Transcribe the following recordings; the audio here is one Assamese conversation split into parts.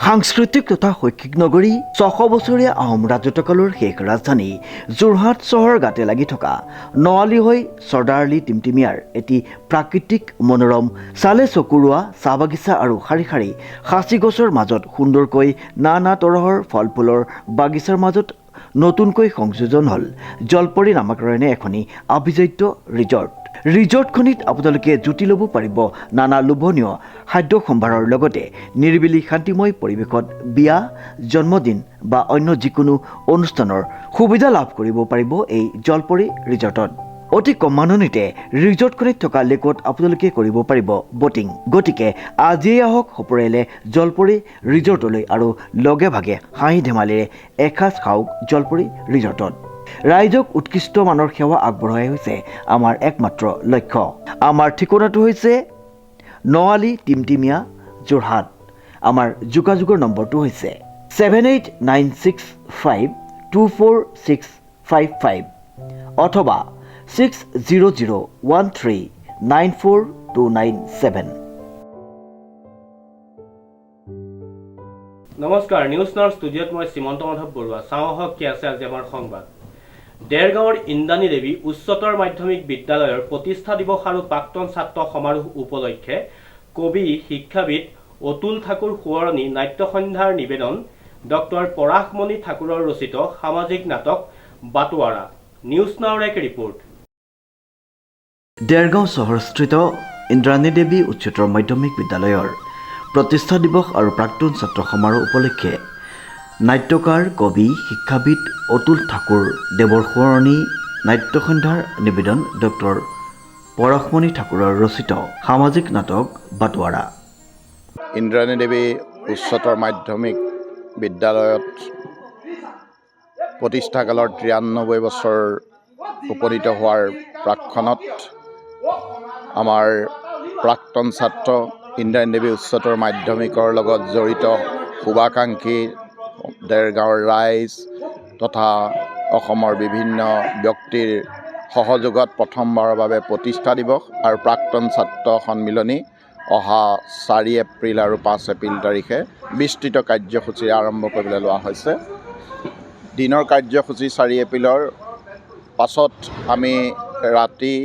সাংস্কৃতিক তথা শৈক্ষিক নগৰী ৬০০ বছৰীয়া আহোম ৰাজত্বকালৰ শেষ ৰাজধানী যোৰহাট চহৰ গাতে লাগি থকা নৱালী হৈ চৰ্দাৰলী টিমটিমিয়াৰ এটি প্ৰাকৃতিক মনোৰম চালে চকুৰোৱা চাহ বাগিচা আৰু শাৰী শাৰী সাঁচি গছৰ মাজত সুন্দৰকৈ নানা তৰহৰ ফল ফুলৰ বাগিচাৰ মাজত নতুনকৈ সংযোজন হ'ল জলপৰী নামাকৰণে এখনি আভিজাত্য ৰিজৰ্টখনিত আপোনালোকে জুতি ল'ব পাৰিব নানা লোভনীয় খাদ্য সম্ভাৰৰ লগতে নিৰিবিলি শান্তিময় পৰিৱেশত বিয়া জন্মদিন বা অন্য যিকোনো অনুষ্ঠানৰ সুবিধা লাভ কৰিব পাৰিব এই জলপৰী ৰিজৰ্টত অতি কম মাননিতে ৰিজৰ্টখনিত থকা লেকত আপোনালোকে কৰিব পাৰিব বটিং গতিকে আজিয়ে আহক সপৰিয়ালে জলপৰী ৰিজৰ্টলৈ আৰু লগে ভাগে হাঁহি ধেমালিৰে এসাঁজ খাওক জলপৰী ৰিজৰ্টত ৰাইজক উৎকৃষ্ট মানৰ সেৱা আগবঢ়াই হৈছে আমাৰ একমাত্ৰ লক্ষ্য আমাৰ ঠিকনাটো হৈছে নৱালী টিমটিমিয়া যোৰহাট আমাৰ যোগাযোগৰ নম্বৰটো হৈছে 7896524655 অথবা 6001394297 নমস্কাৰ নিউজ নাওৰ ষ্টুডিঅ'ত মই শ্ৰীমন্ত মাধৱ বৰুৱা চাওঁহক কি আছে আজি আমাৰ সংবাদ দেৰগাঁৱৰ ইন্দ্ৰাণী দেৱী উচ্চতৰ মাধ্যমিক বিদ্যালয়ৰ প্ৰতিষ্ঠা দিৱস আৰু প্ৰাক্তন ছাত্ৰ সমাৰোহ উপলক্ষে কবি শিক্ষাবিদ অতুল ঠাকুৰ সোঁৱৰণী নাট্য সন্ধ্যাৰ নিবেদন ডক্টৰ পৰাশমণি ঠাকুৰৰ ৰচিত সামাজিক নাটক বাটোৱাৰা নিউজ নাওৰ এক ৰিপৰ্ট দেৰগাঁও চহৰস্থিত ইন্দ্ৰাণী দেৱী উচ্চতৰ মাধ্যমিক বিদ্যালয়ৰ প্ৰতিষ্ঠা দিৱস আৰু প্ৰাক্তন ছাত্ৰ সমাৰোহ উপলক্ষে নাট্যকাৰ কবি শিক্ষাবিদ অতুল ঠাকুৰ দেৱৰ সোঁৱৰণী নাট্য সন্ধ্যাৰ নিবেদন ডক্টৰ পৰাশমণি ঠাকুৰৰ ৰচিত সামাজিক নাটক বাটোৱাৰা ইন্দ্ৰাণী দেৱী উচ্চতৰ মাধ্যমিক বিদ্যালয়ত প্ৰতিষ্ঠাকালৰ 93 বছৰ উপনীত হোৱাৰ প্ৰাক্ষণত আমাৰ প্ৰাক্তন ছাত্ৰ ইন্দ্ৰাণী দেৱী উচ্চতৰ মাধ্যমিকৰ লগত জড়িত শুভাকাংক্ষী দেৰগাঁৱৰ ৰাইজ তথা অসমৰ বিভিন্ন ব্যক্তিৰ সহযোগত প্ৰথমবাৰৰ বাবে প্ৰতিষ্ঠা দিৱস আৰু প্ৰাক্তন ছাত্ৰ সন্মিলনী অহা 4 এপ্ৰিল আৰু 5 এপ্ৰিল তাৰিখে বিস্তৃত কাৰ্যসূচী আৰম্ভ কৰিবলৈ লোৱা হৈছে দিনৰ কাৰ্যসূচী 4 এপ্ৰিলৰ পাছত আমি ৰাতি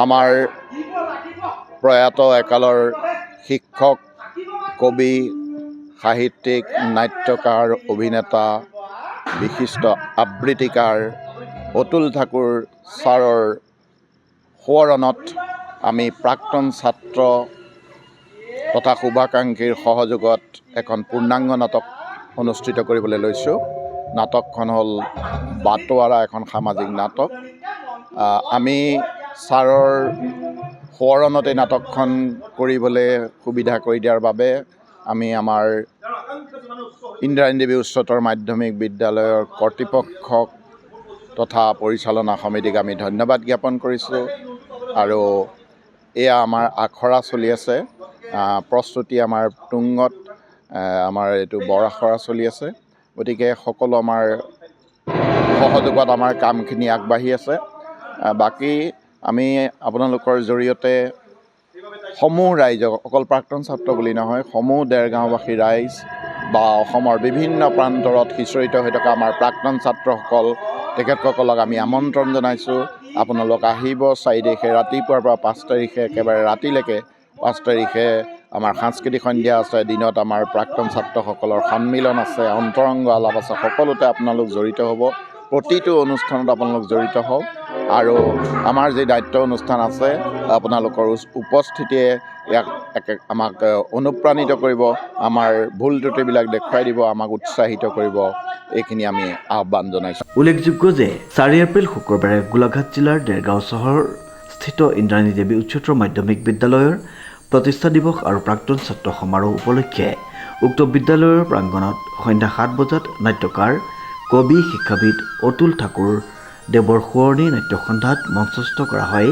আমাৰ প্ৰয়াত একালৰ শিক্ষক কবি সাহিত্যিক নাট্যকাৰ অভিনেতা বিশিষ্ট আবৃত্তিকাৰ অতুল ঠাকুৰ ছাৰৰ সোঁৱৰণত আমি প্ৰাক্তন ছাত্ৰ তথা শুভাকাংক্ষীৰ সহযোগত এখন পূৰ্ণাংগ নাটক অনুষ্ঠিত কৰিবলৈ লৈছোঁ নাটকখন হ'ল বাটোৱাৰা এখন সামাজিক নাটক আমি ছাৰৰ সোঁৱৰণত এই নাটকখন কৰিবলৈ সুবিধা কৰি দিয়াৰ বাবে আমি আমাৰ ইন্দ্ৰাণী দেৱী উচ্চতৰ মাধ্যমিক বিদ্যালয়ৰ কৰ্তৃপক্ষক তথা পৰিচালনা সমিতিক আমি ধন্যবাদ জ্ঞাপন কৰিছোঁ আৰু এয়া আমাৰ আখৰা চলি আছে প্ৰস্তুতি আমাৰ তুংগত আমাৰ এইটো বৰ আখৰা চলি আছে গতিকে সকলো আমাৰ সহযোগত আমাৰ কামখিনি আগবাঢ়ি আছে বাকী আমি আপোনালোকৰ জৰিয়তে সমূহ ৰাইজক অকল প্ৰাক্তন ছাত্ৰ বুলি নহয় সমূহ দেৰগাঁওবাসী ৰাইজ বা অসমৰ বিভিন্ন প্ৰান্তৰত সিঁচৰিত হৈ থকা আমাৰ প্ৰাক্তন ছাত্ৰসকল তেখেতসকলক আমি আমন্ত্ৰণ জনাইছোঁ আপোনালোক আহিব 4 তাৰিখে ৰাতিপুৱাৰ পৰা 5 তাৰিখে একেবাৰে ৰাতিলৈকে 5 তাৰিখে আমাৰ সাংস্কৃতিক সন্ধ্যা আছে দিনত আমাৰ প্ৰাক্তন ছাত্ৰসকলৰ সন্মিলন আছে অন্তৰংগ আলাপ আছে সকলোতে আপোনালোক জড়িত হ'ব প্ৰতিটো অনুষ্ঠানত আপোনালোক জড়িত হওক আৰু আমাৰ যি নাট্য অনুষ্ঠান আছে আপোনালোকৰ উপস্থিতিয়ে ইয়াক আমাক অনুপ্ৰাণিত কৰিব আমাৰ ভুল ত্ৰুটিবিলাক দেখুৱাই দিব আমাক উৎসাহিত কৰিব এইখিনি আমি আহ্বান জনাইছোঁ উল্লেখযোগ্য যে 4 এপ্ৰিল শুক্ৰবাৰে গোলাঘাট জিলাৰ দেৰগাঁও চহৰ স্থিত ইন্দ্ৰাণী দেৱী উচ্চতৰ মাধ্যমিক বিদ্যালয়ৰ প্ৰতিষ্ঠা দিৱস আৰু প্ৰাক্তন ছাত্ৰ সমাৰোহ উপলক্ষে উক্ত বিদ্যালয়ৰ প্ৰাংগণত সন্ধ্যা 7 বজাত নাট্যকাৰ কবি শিক্ষাবিদ অতুল ঠাকুৰ দেৱৰ সোঁৱৰণী নাট্য সন্ধ্যাত মঞ্চস্থ কৰা হয়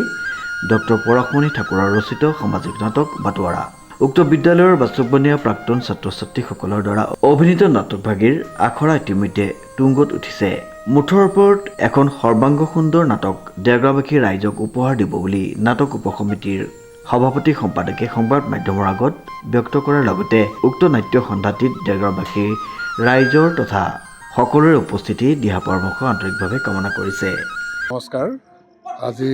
ডক্টৰ পৰাশমণি ঠাকুৰৰ ৰচিত সামাজিক নাটক বাটোৱাৰা উক্ত বিদ্যালয়ৰ বাস্তৱনীয়া প্ৰাক্তন ছাত্ৰ ছাত্ৰীসকলৰ দ্বাৰা অভিনীত নাটকভাগীৰ আখৰা ইতিমধ্যে তুংগত উঠিছে মুঠৰ ওপৰত এখন সৰ্বাংগ সুন্দৰ নাটক দেৰগাঁওবাসী ৰাইজক উপহাৰ দিব বুলি নাটক উপসমিতিৰ সভাপতি সম্পাদকে সংবাদ মাধ্যমৰ আগত ব্যক্ত কৰাৰ লগতে উক্ত নাট্য সন্ধ্যাটিত দেৰগাঁওবাসীৰ ৰাইজৰ তথা সকলোৰে উপস্থিতি দিহা পৰামৰ্শ আন্তৰিকভাৱে কামনা কৰিছে। নমস্কাৰ। আজি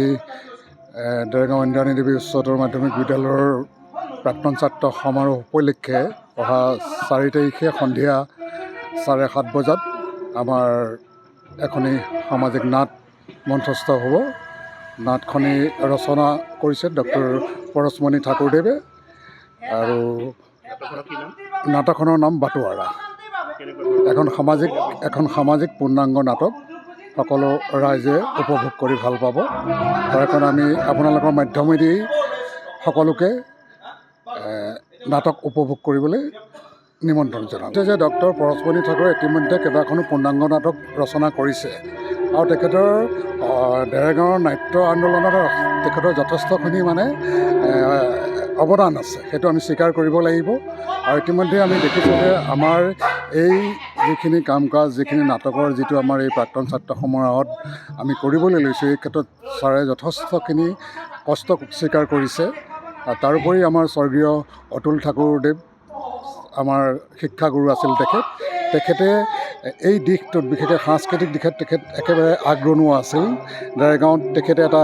দেৰগাঁও ইন্দ্ৰাণী দেৱী উচ্চতৰ মাধ্যমিক বিদ্যালয়ৰ প্ৰাক্তন ছাত্ৰ সমাৰোহ উপলক্ষে অহা 4 তাৰিখে সন্ধিয়া 7:30 বজাত আমাৰ এখনি সামাজিক নাট মঞ্চস্থ হ'ব। নাটখনি ৰচনা কৰিছে ডক্টৰ পৰশমণি ঠাকুৰদেৱে আৰু নাটকখনৰ নাম বাটোৱাৰা। এখন সামাজিক পূৰ্ণাংগ নাটক সকলো ৰাইজে উপভোগ কৰি ভাল পাব। তাৰ কাৰণে আমি আপোনালোকৰ মাধ্যমেদি সকলোকে নাটক উপভোগ কৰিবলৈ নিমন্ত্ৰণ জনাওঁ যে ডক্টৰ পৰশমণি ঠাকুৰে ইতিমধ্যে কেইবাখনো পূৰ্ণাংগ নাটক ৰচনা কৰিছে আৰু তেখেতৰ দেৰগাঁৱৰ নাট্য আন্দোলনত তেখেতৰ যথেষ্টখিনি অৱদান আছে, সেইটো আমি স্বীকাৰ কৰিব লাগিব। আৰু ইতিমধ্যে আমি দেখিছোঁ যে আমাৰ এই যিখিনি কাম কাজ যিখিনি নাটকৰ যিটো আমাৰ এই প্ৰাক্তন ছাত্ৰ সমাৰোহত আমি কৰিবলৈ লৈছোঁ, এই ক্ষেত্ৰত ছাৰে যথেষ্টখিনি কষ্ট স্বীকাৰ কৰিছে। তাৰোপৰি আমাৰ স্বৰ্গীয় অতুল ঠাকুৰদেৱ আমাৰ শিক্ষাগুৰু আছিল। তেখেতে এই দিশটোত বিশেষকৈ সাংস্কৃতিক দিশত তেখেত একেবাৰে আগৰণুৱা আছিল। দেৰগাঁৱত তেখেতে এটা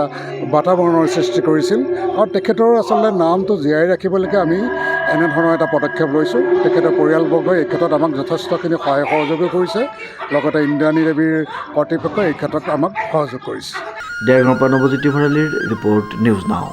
বাতাবৰণৰ সৃষ্টি কৰিছিল আৰু তেখেতৰ আচলতে নামটো জীয়াই ৰাখিবলৈকে আমি এনেধৰণৰ এটা পদক্ষেপ লৈছোঁ। তেখেতৰ পৰিয়ালবৰ্গই এই ক্ষেত্ৰত আমাক যথেষ্টখিনি সহায় সহযোগো কৰিছে, লগতে ইন্দ্ৰাণী দেৱীৰ কৰ্তৃপক্ষই এই ক্ষেত্ৰত আমাক সহযোগ কৰিছে। দেৰগাঁৱৰ পৰা নৱজ্যোতি ভৰালীৰ ৰিপৰ্ট, নিউজ নাও।